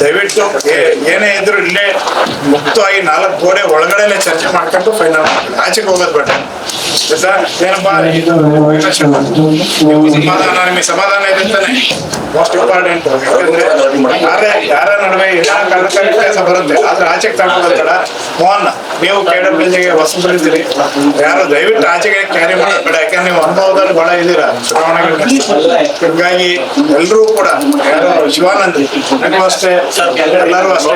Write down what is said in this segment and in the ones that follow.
ದಯವಿಟ್ಟು ಏನೇ ಇದ್ರು ಇಲ್ಲೇ ಮುಕ್ತವಾಗಿ 4 ಗೋಡೆ ಒಳಗಡೆನೆ ಚರ್ಚೆ ಮಾಡ್ಕೊಂಡು ಫೈನಲ್ ಆಚೆಗೆ ಹೋಗೋದು ಬೇಡ. ಏನಪ್ಪಾ ನಿಮಗೆ ಸಮಾಧಾನ ಇದೆ ಅಂತಾನೆ ಮೋಸ್ಟ್ ಇಂಪಾರ್ಟೆಂಟ್. ಯಾಕಂದ್ರೆ ಯಾರ ನಡುವೆ ಕೆಲಸ ಬರುತ್ತೆ, ಆದ್ರೆ ಆಚೆಗೆ ತಗೊಂಡೋಗೋದು ಬೇಡ. ಮೋಹನ್, ನೀವು KWಗೆ ಹೊಸಬರಿದ್ದೀರಿ, ಯಾರು ದಯವಿಟ್ಟು ಆಚೆಗೆ ಕ್ಯಾರಿ ಮಾಡಬೇಡ. ಯಾಕಂದ್ರೆ ನೀವು ಅನುಭವದಲ್ಲಿ ಬಹಳ ಇದ್ದೀರಾ ಚುನಾವಣೆಗಳು. ಹೀಗಾಗಿ ಎಲ್ಲರೂ ಕೂಡ ಯಾರು ಶಿವಾನಂದ್ ನೀವು ಅಷ್ಟೇ, ಎಲ್ಲರೂ ಅಷ್ಟೇ,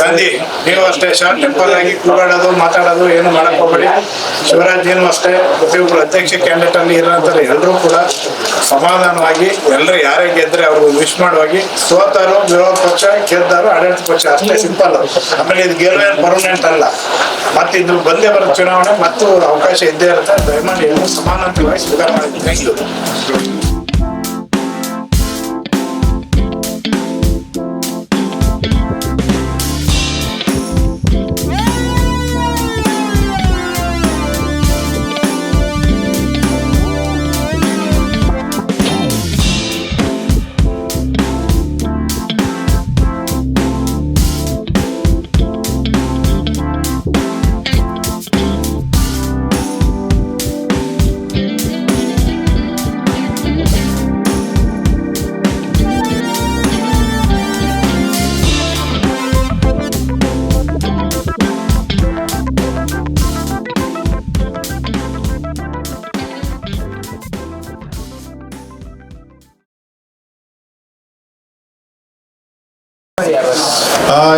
ಗಾಂಧಿ ನೀವು ಅಷ್ಟೇ ಶಾರ್ಟ್ ಟೆಂಪರ್ ಆಗಿ ಕೂಗಾಡೋದು ಮಾತಾಡೋದು ಏನು ಮಾಡಕ್ ಹೋಗ್ಬೇಡಿ. ಶಿವರಾಜ್ ಏನು ಅಷ್ಟೇ, ಪ್ರತಿಯೊಬ್ಬರು ಅಧ್ಯಕ್ಷ ಕ್ಯಾಂಡಿಡೇಟ್ ಅಲ್ಲಿ ಇರೋಂತಾರೆ ಎಲ್ಲರೂ ಕೂಡ ಸಮಾಧಾನವಾಗಿ ಎಲ್ಲರೂ ಯಾರೇ ಗೆದ್ರೆ ಅವ್ರಿಗೆ ವಿಶ್ ಮಾಡುವಾಗಿ, ಸೋತಾರು ವಿರೋಧ ಪಕ್ಷ, ಗೆದ್ದಾರು ಆಡಳಿತ ಪಕ್ಷ, ಅಷ್ಟೇ ಸಿಂಪಲ್. ಆಮೇಲೆ ಇದು ಗೆಲುವೇನು ಪರ್ಮನೆಂಟ್ ಅಲ್ಲ, ಮತ್ತೆ ಇದು ಬಂದೇ ಬರೋ ಚುನಾವಣೆ ಮತ್ತು ಅವಕಾಶ ಇದ್ದೇ ಇರುತ್ತೆ. ದಯಮಾಡಿ ಎಲ್ಲರೂ ಸಮಾನವಾಗಿ ಸ್ವೀಕಾರ ಮಾಡಿದ್ದೀವಿ. Thank you.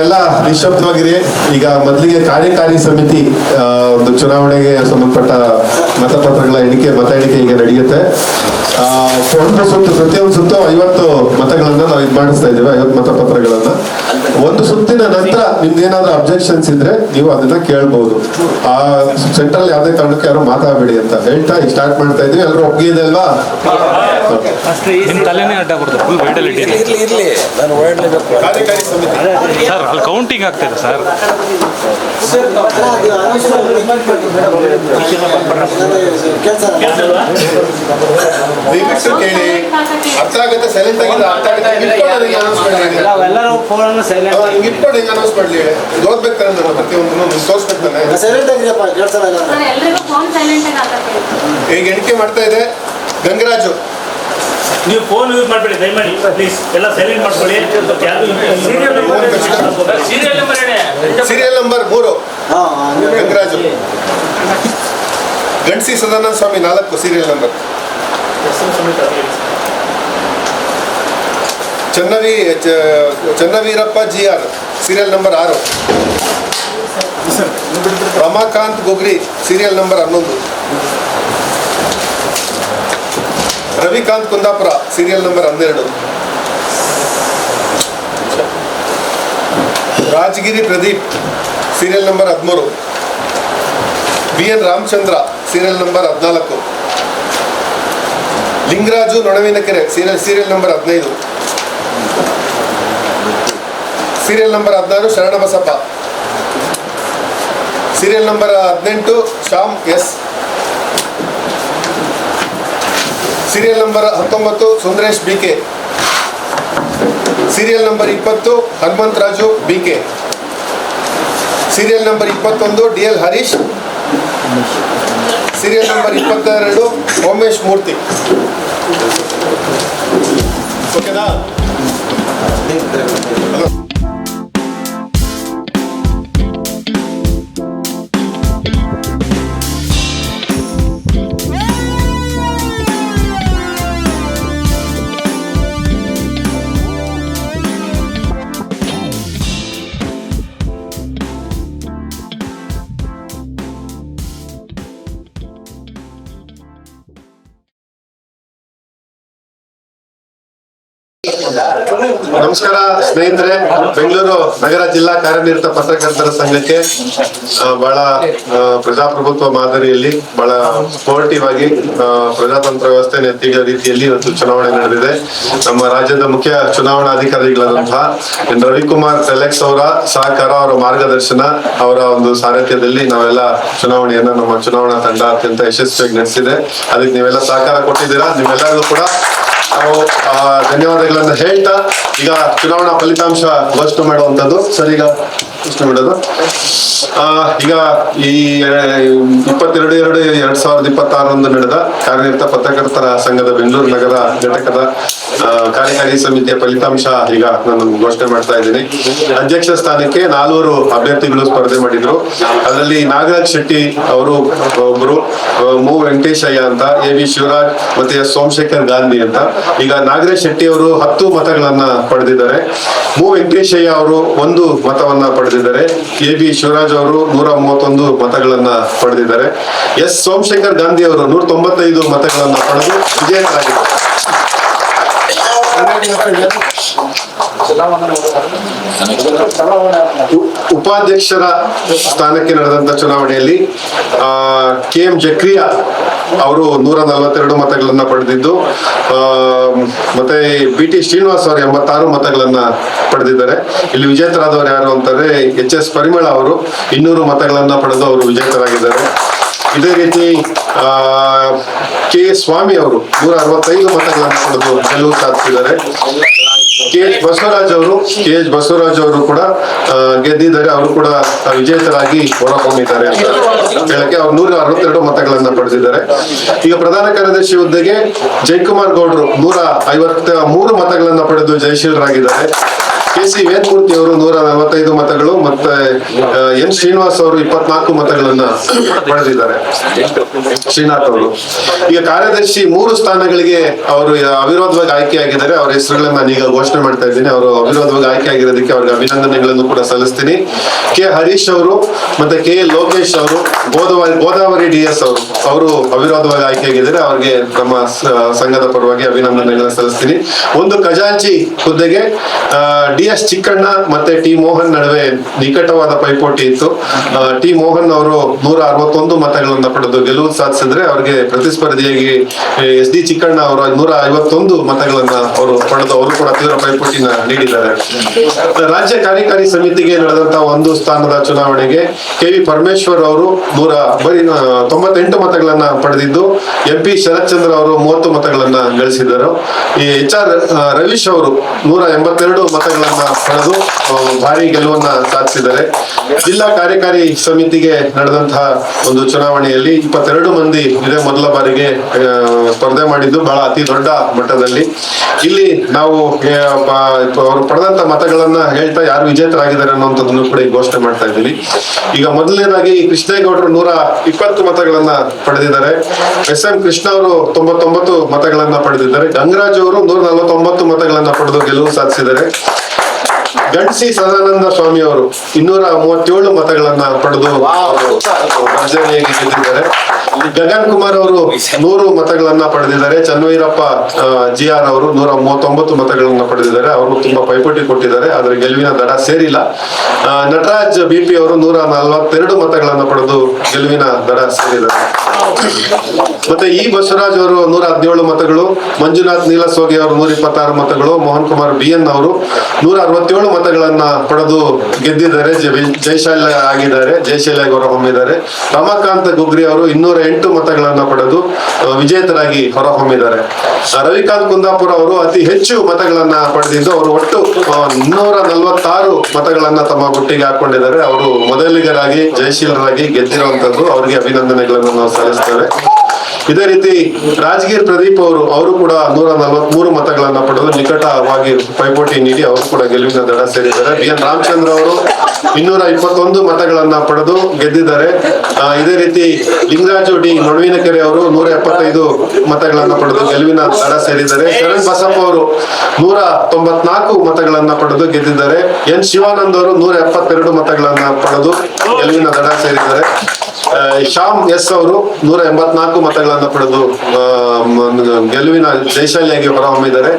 ಎಲ್ಲ ನಿಶಬ್ದವಾಗಿರಿ. ಈಗ ಮೊದಲಿಗೆ ಕಾರ್ಯಕಾರಿ ಸಮಿತಿ ಒಂದು ಚುನಾವಣೆಗೆ ಸಂಬಂಧಪಟ್ಟ ಮತಪತ್ರಗಳ ಮತ ಎಣಿಕೆ ಈಗ ನಡೆಯುತ್ತೆ. ಒಂದು ಸುತ್ತು, ಪ್ರತಿಯೊಂದು ಸುತ್ತು 50 ಮತಗಳನ್ನ ನಾವು ಇದು ಮಾಡಿಸ್ತಾ ಇದ್ದೀವಿ, 50 ಮತಪತ್ರಗಳನ್ನ. ಒಂದು ಸುತ್ತಿನ ನಂತರ ನಿಮ್ದೇನಾದ್ರೂ ಅಬ್ಜೆಕ್ಷನ್ಸ್ ಇದ್ರೆ ನೀವು ಅದನ್ನ ಕೇಳ್ಬಹುದು. ಆ ಸೆಂಟ್ರಲ್ ಯಾವುದೇ ಕಾರಣಕ್ಕೆ ಯಾರು ಮಾತಾಡಬೇಡಿ ಅಂತ ಹೇಳ್ತಾ ಸ್ಟಾರ್ಟ್ ಮಾಡ್ತಾ ಇದೀವಿ. ಎಲ್ಲರೂ ಒಪ್ಪಿಗೆ ಅಲ್ವಾ? ಕಾರ್ಯಕಾರಿ ಸಮಿತಿ ಸರ್ ಅಲ್ಲಿ ಕೌಂಟಿಂಗ್ ಆಗ್ತಿದೆ ಸರ್. ಕೇಳಿ, ಅರ್ಥ ಆಗುತ್ತೆ. ಸೈಲೆಂಟ್ ಆಗಿದೆ, ಅರ್ಥ ಆಗುತ್ತೆ. ಇಟ್ಕೊಂಡು ಹೆಂಗ್ ಅನೌನ್ಸ್ ಮಾಡ್ಲಿ? ಓದ್ಬೇಕು ತಾನೆ, ನಾನು ಪ್ರತಿಯೊಂದು ತೋರಿಸ್ಬೇಕು ತಾನೆ. ಈಗ ಎಣಿಕೆ ಮಾಡ್ತಾ ಇದೆ ಗಂಗರಾಜು. ನೀವು ಫೋನ್ ಯೂಸ್ ಮಾಡಬೇಡಿ ದಯಮಾಡಿ, ಪ್ಲೀಸ್ ಎಲ್ಲ ಸೈಲೆಂಟ್ ಮಾಡ್ಕೊಳ್ಳಿ. Serial number 3 Gangaraju. Gandsi Sadananda Swamy 4 serial number. Channaveerappa GR serial number 6. Ramakanth Gogri serial number 11. Ravikanth Kundapura serial number 12. Rajagiri Pradeep serial number 13. BN Ramachandra serial number 14. Lingaraju Nonavinakere serial number 15. Serial number 16 Sharanabasappa. Serial number 18 Shyam S. Serial number 19 Sundaresh BK. Serial number 20 Hanumantharaju BK. Serial number 21 DL Harish. Serial number 22 ಓಮೇಶ್ ಮೂರ್ತಿ. ಓಕೆನಾ? ನಮಸ್ಕಾರ ಸ್ನೇಹಿತರೆ. ಬೆಂಗಳೂರು ನಗರ ಜಿಲ್ಲಾ ಕಾರ್ಯನಿರತ ಪತ್ರಕರ್ತರ ಸಂಘಕ್ಕೆ ಬಹಳ ಪ್ರಜಾಪ್ರಭುತ್ವ ಮಾದರಿಯಲ್ಲಿ ಬಹಳ ಸ್ಪೋರ್ಟಿವ್ ಆಗಿ ಪ್ರಜಾತಂತ್ರ ವ್ಯವಸ್ಥೆ ಎತ್ತಿಡೋ ರೀತಿಯಲ್ಲಿ ಇವತ್ತು ಚುನಾವಣೆ ನಡೆದಿದೆ. ನಮ್ಮ ರಾಜ್ಯದ ಮುಖ್ಯ ಚುನಾವಣಾಧಿಕಾರಿಗಳಾದಂತಹ ರವಿಕುಮಾರ್ ಟೆಲೆಕ್ಸ್ ಅವರ ಸಹಕಾರ, ಅವರ ಮಾರ್ಗದರ್ಶನ, ಅವರ ಒಂದು ಸಾರಥ್ಯದಲ್ಲಿ ನಾವೆಲ್ಲ ಚುನಾವಣೆಯನ್ನ ನಮ್ಮ ಚುನಾವಣಾ ತಂಡ ಅತ್ಯಂತ ಯಶಸ್ವಿಯಾಗಿ ನಡೆಸಿದೆ. ಅದಕ್ಕೆ ನೀವೆಲ್ಲ ಸಹಕಾರ ಕೊಟ್ಟಿದ್ದೀರಾ. ನಿಮ್ಮೆಲ್ಲರಿಗೂ ಕೂಡ ನಾವು ಧನ್ಯವಾದಗಳನ್ನ ಹೇಳ್ತಾ ಈಗ ಚುನಾವಣಾ ಫಲಿತಾಂಶ ಘೋಷಣೆ ಮಾಡುವಂತದ್ದು ಸರ್. ಈಗ ಘೋಷಣೆ ಮಾಡೋದು ಈಗ ಈ 22/2/2026 ನಡೆದ ಕಾರ್ಯನಿರತ ಪತ್ರಕರ್ತರ ಸಂಘದ ಬೆಂಗಳೂರು ನಗರ ಘಟಕದ ಕಾರ್ಯಕಾರಿ ಸಮಿತಿಯ ಫಲಿತಾಂಶ ಈಗ ನಾನು ಘೋಷಣೆ ಮಾಡ್ತಾ ಇದ್ದೀನಿ. ಅಧ್ಯಕ್ಷ ಸ್ಥಾನಕ್ಕೆ 4 ಅಭ್ಯರ್ಥಿಗಳು ಸ್ಪರ್ಧೆ ಮಾಡಿದ್ರು. ಅದರಲ್ಲಿ ನಾಗರಾಜ್ ಶೆಟ್ಟಿ ಅವರು ಒಬ್ರು, ಮು ವೆಂಕಟೇಶಯ್ಯ ಅಂತ, ಎ ವಿ ಶಿವರಾಜ್ ಮತ್ತೆ ಎಸ್ ಸೋಮಶೇಖರ್ ಗಾಂಧಿ ಅಂತ. ಈಗ ನಾಗರಾಜ್ ಶೆಟ್ಟಿ ಅವರು 10 ಮತಗಳನ್ನ ಪಡೆದಿದ್ದಾರೆ. ಮು ವೆಂಕಟೇಶಯ್ಯ ಅವರು 1 ಮತವನ್ನ ಪಡೆದಿದ್ದಾರೆ. ಎ ಬಿ ಶಿವರಾಜ್ ಅವರು 131 ಮತಗಳನ್ನ ಪಡೆದಿದ್ದಾರೆ. ಎಸ್ ಸೋಮಶೇಖರ್ ಗಾಂಧಿ ಅವರು 195 ಮತಗಳನ್ನ ಪಡೆದು ವಿಜೇತರಾಗಿದ್ದಾರೆ. ಉಪಾಧ್ಯಕ್ಷರ ಸ್ಥಾನಕ್ಕೆ ನಡೆದಂತ ಚುನಾವಣೆಯಲ್ಲಿ KM ಜಕ್ರಿಯಾ ಅವರು 142 ಮತಗಳನ್ನ ಪಡೆದಿದ್ದು, ಮತ್ತೆ BT ಶ್ರೀನಿವಾಸ್ ಅವರು 86 ಮತಗಳನ್ನ ಪಡೆದಿದ್ದಾರೆ. ಇಲ್ಲಿ ವಿಜೇತರಾದವರು ಯಾರು ಅಂತಾರೆ HS ಪರಿಮಳ ಅವರು 200 ಮತಗಳನ್ನ ಪಡೆದು ಅವರು ವಿಜೇತರಾಗಿದ್ದಾರೆ. ಇದೇ ರೀತಿ K ಸ್ವಾಮಿ ಅವರು 165 ಮತಗಳನ್ನು ಪಡೆದು ಗೆಲುವು ಸಾಧಿಸಿದ್ದಾರೆ. KH ಬಸವರಾಜ್ ಅವರು ಕೂಡ ಗೆದ್ದಿದ್ದಾರೆ. ಅವರು ಕೂಡ ವಿಜೇತರಾಗಿ ಹೊರಹೊಮ್ಮಿದ್ದಾರೆ ಅಂತ ಹೇಳಕ್ಕೆ ಅವ್ರು 162 ಮತಗಳನ್ನ ಪಡೆದಿದ್ದಾರೆ. ಈಗ ಪ್ರಧಾನ ಕಾರ್ಯದರ್ಶಿ ಹುದ್ದೆಗೆ ಜಯಕುಮಾರ್ ಗೌಡ್ರು 153 ಮತಗಳನ್ನ ಪಡೆದು ಜಯಶೀಲರಾಗಿದ್ದಾರೆ. KC ವೇದಮೂರ್ತಿ ಅವರು 145 ಮತಗಳು, ಮತ್ತೆ N ಶ್ರೀನಿವಾಸ್ ಅವರು 24 ಮತಗಳನ್ನ ಪಡೆದಿದ್ದಾರೆ. ಶ್ರೀನಾಥ್ ಅವರು ಈಗ ಕಾರ್ಯದರ್ಶಿ 3 ಸ್ಥಾನಗಳಿಗೆ ಅವರು ಅವಿರೋಧವಾಗಿ ಆಯ್ಕೆಯಾಗಿದ್ದಾರೆ. ಅವರ ಹೆಸರುಗಳನ್ನ ನಾನೀಗ ಘೋಷಣೆ ಮಾಡ್ತಾ ಇದ್ದೀನಿ. ಅವರು ಅವಿರೋಧವಾಗಿ ಆಯ್ಕೆ ಆಗಿರೋದಕ್ಕೆ ಅವ್ರಿಗೆ ಅಭಿನಂದನೆಗಳನ್ನು ಕೂಡ ಸಲ್ಲಿಸ್ತೀನಿ. K ಹರೀಶ್ ಅವರು ಮತ್ತೆ K ಲೋಕೇಶ್ ಅವರು, ಗೋದಾವರಿ DS ಅವರು ಅವಿರೋಧವಾಗಿ ಆಯ್ಕೆಯಾಗಿದ್ದಾರೆ. ಅವ್ರಿಗೆ ನಮ್ಮ ಸಂಘದ ಪರವಾಗಿ ಅಭಿನಂದನೆಗಳನ್ನ ಸಲ್ಲಿಸ್ತೀನಿ. ಒಂದು ಖಜಾಂಚಿ ಹುದ್ದೆಗೆ DS ಚಿಕ್ಕಣ್ಣ ಮತ್ತೆ T ಮೋಹನ್ ನಡುವೆ ನಿಕಟವಾದ ಪೈಪೋಟಿ ಇತ್ತು. T ಮೋಹನ್ ಅವರು 161 ಮತಗಳನ್ನ ಪಡೆದು ಗೆಲುವು ಸಾಧಿಸಿದ್ರೆ, ಅವರಿಗೆ ಪ್ರತಿಸ್ಪರ್ಧಿಯಾಗಿ SD ಚಿಕ್ಕಣ್ಣ ಅವರು 151 ಮತಗಳನ್ನ ಅವರು ಪಡೆದು ಅವರು ಕೂಡ ತೀವ್ರ ಪೈಪೋಟಿನ ನೀಡಿದ್ದಾರೆ. ರಾಜ್ಯ ಕಾರ್ಯಕಾರಿ ಸಮಿತಿಗೆ ನಡೆದಂತಹ 1 ಸ್ಥಾನದ ಚುನಾವಣೆಗೆ KV ಪರಮೇಶ್ವರ್ ಅವರು 98 ಮತಗಳನ್ನ ಪಡೆದಿದ್ದು, MP ಶರತ್ ಚಂದ್ರ ಅವರು 30 ಮತಗಳನ್ನ ಗಳಿಸಿದರು. ಈ HR ರವೀಶ್ ಅವರು 182 ಮತಗಳನ್ನ ಪಡೆದು ಭಾರಿ ಗೆಲುವನ್ನ ಸಾಧಿಸಿದ್ದಾರೆ. ಜಿಲ್ಲಾ ಕಾರ್ಯಕಾರಿ ಸಮಿತಿಗೆ ನಡೆದಂತಹ ಒಂದು ಚುನಾವಣೆಯಲ್ಲಿ 22 ಮಂದಿ ಇದೇ ಮೊದಲ ಬಾರಿಗೆ ಸ್ಪರ್ಧೆ ಮಾಡಿದ್ದು, ಬಹಳ ಅತಿ ದೊಡ್ಡ ಮಟ್ಟದಲ್ಲಿ. ಇಲ್ಲಿ ನಾವು ಅವರು ಪಡೆದಂತ ಮತಗಳನ್ನ ಹೇಳ್ತಾ ಯಾರು ವಿಜೇತರಾಗಿದ್ದಾರೆ ಅನ್ನುವಂಥದ್ದನ್ನು ಕೂಡ ಘೋಷಣೆ ಮಾಡ್ತಾ ಇದ್ದೀವಿ. ಈಗ ಮೊದಲನೇದಾಗಿ ಕೃಷ್ಣೇಗೌಡರು 120 ಮತಗಳನ್ನ ಪಡೆದಿದ್ದಾರೆ. SM ಕೃಷ್ಣ ಅವರು 99 ಮತಗಳನ್ನ ಪಡೆದಿದ್ದಾರೆ. ಗಂಗರಾಜ್ ಅವರು 149 ಮತಗಳನ್ನ ಪಡೆದು ಗೆಲುವು ಸಾಧಿಸಿದ್ದಾರೆ. ಗಂಟಸಿ ಸದಾನಂದ ಸ್ವಾಮಿ ಅವರು 237 ಮತಗಳನ್ನ ಪಡೆದು ಭರ್ಜರಿಯಾಗಿ ಗೆದ್ದಿದ್ದಾರೆ. ಗಗನ್ ಕುಮಾರ್ ಅವರು 100 ಮತಗಳನ್ನ ಪಡೆದಿದ್ದಾರೆ. ಚನ್ನವೀರಪ್ಪ GR ಅವರು 139 ಮತಗಳನ್ನ ಪಡೆದಿದ್ದಾರೆ. ಅವರು ತುಂಬಾ ಪೈಪೋಟಿ ಕೊಟ್ಟಿದ್ದಾರೆ, ಆದ್ರೆ ಗೆಲುವಿನ ದಡ ಸೇರಿಲ್ಲ. ನಟರಾಜ್ BP ಅವರು 142 ಮತಗಳನ್ನ ಪಡೆದು ಗೆಲುವಿನ ದಡ ಸೇರಿದ್ದಾರೆ. ಮತ್ತೆ E ಬಸವರಾಜ್ ಅವರು 117 ಮತಗಳು, ಮಂಜುನಾಥ್ ನೀಲಸೋಗಿ ಅವರು 126 ಮತಗಳು, ಮೋಹನ್ ಕುಮಾರ್ BN ಅವರು 167 ಮತಗಳನ್ನ ಪಡೆದು ಗೆದ್ದಿದ್ದಾರೆ, ಜಯಶಾಲಿಯಾಗಿ ಹೊರಹೊಮ್ಮಿದ್ದಾರೆ. ರಮಾಕಾಂತ್ ಗುಗ್ರಿ ಅವರು 208 ಮತಗಳನ್ನ ಪಡೆದು ವಿಜೇತರಾಗಿ ಹೊರಹೊಮ್ಮಿದ್ದಾರೆ. ರವಿಕಾಂತ್ ಕುಂದಾಪುರ ಅವರು ಅತಿ ಹೆಚ್ಚು ಮತಗಳನ್ನ ಪಡೆದಿದ್ದು, ಅವರು ಒಟ್ಟು 246 ಮತಗಳನ್ನ ತಮ್ಮ ಗುಟ್ಟಿಗೆ ಹಾಕೊಂಡಿದ್ದಾರೆ. ಅವರು ಮೊದಲಿಗರಾಗಿ ಜಯಶೀಲರಾಗಿ ಗೆದ್ದಿರುವಂತದ್ದು, ಅವರಿಗೆ ಅಭಿನಂದನೆಗಳನ್ನು ನಾವು ಸಲ್ಲಿಸ್ತೇವೆ. ಇದೇ ರೀತಿ ರಾಜಗೀರ್ ಪ್ರದೀಪ್ ಅವರು ಕೂಡ 143 ಮತಗಳನ್ನ ಪಡೆದು ನಿಕಟವಾಗಿ ಪೈಪೋಟಿ ನೀಡಿ ಅವರು ಕೂಡ ಗೆಲುವಿನ ದಡ ಸೇರಿದ್ದಾರೆ. BN ರಾಮಚಂದ್ರ ಅವರು 221 ಮತಗಳನ್ನ ಪಡೆದು ಗೆದ್ದಿದ್ದಾರೆ. ಇದೇ ರೀತಿ ಲಿಂಗರಾಜು D ನಡುವಿನಕೆರೆ ಅವರು 175 ಮತಗಳನ್ನ ಪಡೆದು ಗೆಲುವಿನ ದಡ ಸೇರಿದ್ದಾರೆ. ಶರಣ್ ಬಸಪ್ಪ ಅವರು 194 ಮತಗಳನ್ನ ಪಡೆದು ಗೆದ್ದಿದ್ದಾರೆ. N ಶಿವಾನಂದ್ ಅವರು 172 ಮತಗಳನ್ನ ಪಡೆದು ಗೆಲುವಿನ ದಡ ಸೇರಿದ್ದಾರೆ. ಶ್ಯಾಮ್ S ಅವರು 184 ಮತಗಳನ್ನ ಪಡೆದು ಗೆಲುವಿನ ಜಯಶಾಲಿಯಾಗಿ ಹೊರಹೊಮ್ಮಿದ್ದಾರೆ.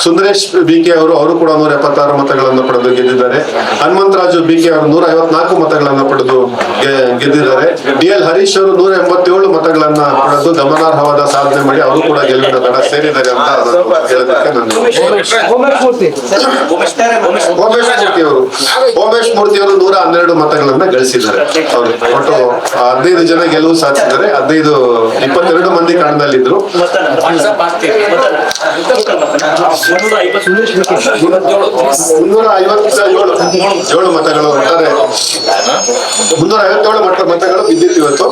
ಸುಂದರೇಶ್ BK ಅವರು ಕೂಡ 176 ಮತಗಳನ್ನ ಪಡೆದು ಗೆದ್ದಿದ್ದಾರೆ. ಹನುಮಂತರಾಜು BK ಅವರು 154 ಮತಗಳನ್ನ ಪಡೆದು ಗೆದ್ದಿದ್ದಾರೆ. DL ಹರೀಶ್ ಅವರು 187 ಮತಗಳನ್ನ ಪಡೆದು ಗಮನಾರ್ಹವಾದ ಸಾಧನೆ ಮಾಡಿ ಅವರು ಕೂಡ ಗೆಲುವಿನ ದಡ ಸೇರಿದ್ದಾರೆ ಅಂತ ಹೇಳೋದಕ್ಕೆ ಓಮೇಶ್ ಮೂರ್ತಿ ಅವರು 112 ಮತಗಳನ್ನ ಗಳಿಸಿದ್ದಾರೆ. ಅವರು ಒಟ್ಟು 15 ಜನ ಗೆಲುವು ಸಾಧಿಸಿದ್ದಾರೆ. 22 ಮಂದಿ ಕಣದಲ್ಲಿದ್ರು. ಏಳು ಮತಗಳು ಒಟ್ಟಾರೆ 357 ಮತಗಳು ಬಿದ್ದಿತ್ತು ಇವತ್ತು.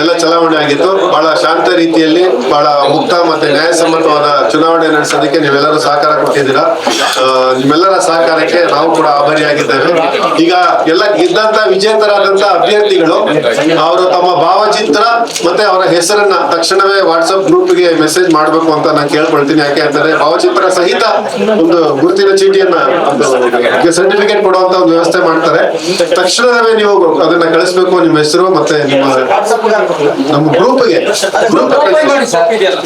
ಎಲ್ಲ ಚಲಾವಣೆ ಆಗಿತ್ತು. ಬಹಳ ಶಾಂತ ರೀತಿಯಲ್ಲಿ ಬಹಳ ಮುಕ್ತ ಮತ್ತೆ ನ್ಯಾಯಸಮ್ಮತವಾದ ಚುನಾವಣೆ ನಡೆಸೋದಕ್ಕೆ ನೀವೆಲ್ಲರೂ ಸಹಕಾರ ಕೊಟ್ಟಿದ್ದೀರಾ. ನಿಮ್ಮೆಲ್ಲರ ಸಹಕಾರಕ್ಕೆ ನಾವು ಕೂಡ ಆಭಾರಿಯಾಗಿದ್ದೇವೆ. ಈಗ ಎಲ್ಲ ಗೆದ್ದಂತ ವಿಜೇತರಾದಂತ ಅಭ್ಯರ್ಥಿಗಳು ಅವರು ತಮ್ಮ ಭಾವಚಿತ್ರ ಮತ್ತೆ ಅವರ ಹೆಸರನ್ನ ತಕ್ಷಣವೇ ವಾಟ್ಸ್ಆಪ್ ಗ್ರೂಪ್ಗೆ ಮೆಸೇಜ್ ಮಾಡಬೇಕು ಅಂತ ನಾನು ಕೇಳ್ಕೊಳ್ತೀನಿ. ಯಾಕೆ ಅಂತಂದ್ರೆ ಭಾವಚಿತ್ರ ಸಹಿತ ಒಂದು ಗುರುತಿನ ಚೀಟಿಯನ್ನ ಸರ್ಟಿಫಿಕೇಟ್ ಕೊಡುವಂತ ಒಂದು ವ್ಯವಸ್ಥೆ ಮಾಡ್ತಾರೆ. ತಕ್ಷಣವೇ ನೀವು ಅದನ್ನ ಕಳಿಸ್ಬೇಕು, ನಿಮ್ಮ ಹೆಸರು ಮತ್ತೆ ನಿಮ್ಮ ನಮ್ಮ ಗ್ರೂಪ್ಗೆ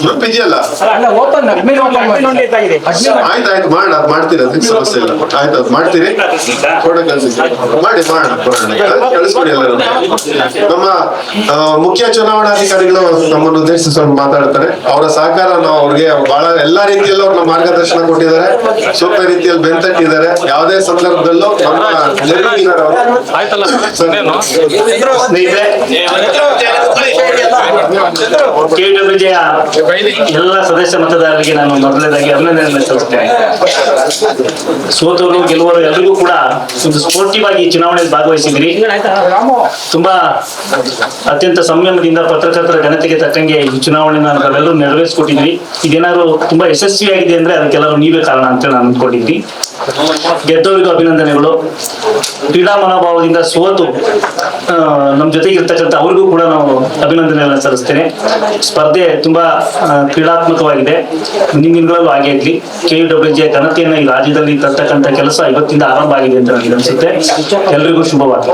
ಗ್ರೂಪ್ ಇದೆಯಲ್ಲ. ಆಯ್ತಾಯ್ತು ಮಾಡ್ತೀರಿ, ಅದಕ್ಕೆ ಸಮಸ್ಯೆ ಇಲ್ಲ. ಆಯ್ತು ಅದು ಮಾಡ್ತೀರಿ, ಫೋಟೋ ಮಾಡಿ ಕಳಿಸ್ಕೊಡಿ ಎಲ್ಲರೂ. ನಮ್ಮ ಮುಖ್ಯ ಚುನಾವಣಾಧಿಕಾರಿಗಳು ನಮ್ಮನ್ನು ಉದ್ದೇಶಿಸಿ ಸ್ವಲ್ಪ ಮಾತಾಡ್ತಾರೆ. ಅವರ ಸಹಕಾರ ನಾವು ಅವ್ರಿಗೆ ಬಹಳ ಎಲ್ಲಾ ರೀತಿಯಲ್ಲೂ ಅವ್ರನ್ನ ಮಾರ್ಗದರ್ಶನ ಕೊಟ್ಟಿದ್ದಾರೆ, ಸೂಕ್ತ ರೀತಿಯಲ್ಲಿ ಬೆಂತಟ್ಟಿದ್ದಾರೆ. ಯಾವುದೇ ಸಂದರ್ಭದಲ್ಲೂ ನಮ್ಮ ನೆರವಿಗಿದ್ದಾರೆ ಅವರು. ಆಯ್ತಲ್ಲ KWJ ಎಲ್ಲ ಸದಸ್ಯ ಮತದಾರರಿಗೆ ನಾನು ಮೊದಲನೇದಾಗಿ ಅಭಿನಂದನೆ ಸಲ್ಲಿಸುತ್ತೇನೆ. ಸೋತವರು ಗೆಲುವರು ಎಲ್ಲರಿಗೂ ಕೂಡ ಒಂದು ಸ್ಪೋರ್ಟಿವ್ ಆಗಿ ಚುನಾವಣೆಯಲ್ಲಿ ಭಾಗವಹಿಸಿದ್ರಿ. ತುಂಬಾ ಅತ್ಯಂತ ಸಂಯಮದಿಂದ ಪತ್ರಕರ್ತರ ಘನತೆಗೆ ತಕ್ಕಂಗೆ ಈ ಚುನಾವಣೆನ ನಾವೆಲ್ಲರೂ ನೆರವೇರಿಸಿಕೊಟ್ಟಿದ್ವಿ. ಇದೇನಾದ್ರು ತುಂಬಾ ಯಶಸ್ವಿಯಾಗಿದೆ ಅಂದ್ರೆ ಅದಕ್ಕೆಲ್ಲರೂ ನೀವೇ ಕಾರಣ ಅಂತ ನಾನು ಅಂದ್ಕೊಂಡಿದ್ವಿ. ಗೆದ್ದವರಿಗೂ ಅಭಿನಂದನೆಗಳು. ಕ್ರೀಡಾ ಮನೋಭಾವದಿಂದ ಸೋತು ನಮ್ಮ ಜೊತೆಗೆ ಇರ್ತಕ್ಕಂಥ ಅವ್ರಿಗೂ ಕೂಡ ನಾವು ಅಭಿನಂದನೆಗಳನ್ನು ಸಲ್ಲಿಸ್ತೇನೆ. ಸ್ಪರ್ಧೆ ತುಂಬಾ ಕ್ರೀಡಾತ್ಮಕವಾಗಿದೆ. ಮುಂದಿನ ದಿನಗಳಲ್ಲೂ ಹಾಗೆ ಇರ್ಲಿ. KWJ ಘನತೆಯನ್ನ ಈ ರಾಜ್ಯದಲ್ಲಿ ತರ್ತಕ್ಕಂಥ ಕೆಲಸ ಇವತ್ತಿಂದ ಆರಂಭ ಆಗಿದೆ ಅಂತ ನನಗೆ ಅನಿಸುತ್ತೆ. ಎಲ್ರಿಗೂ ಶುಭವಾಗಲಿ.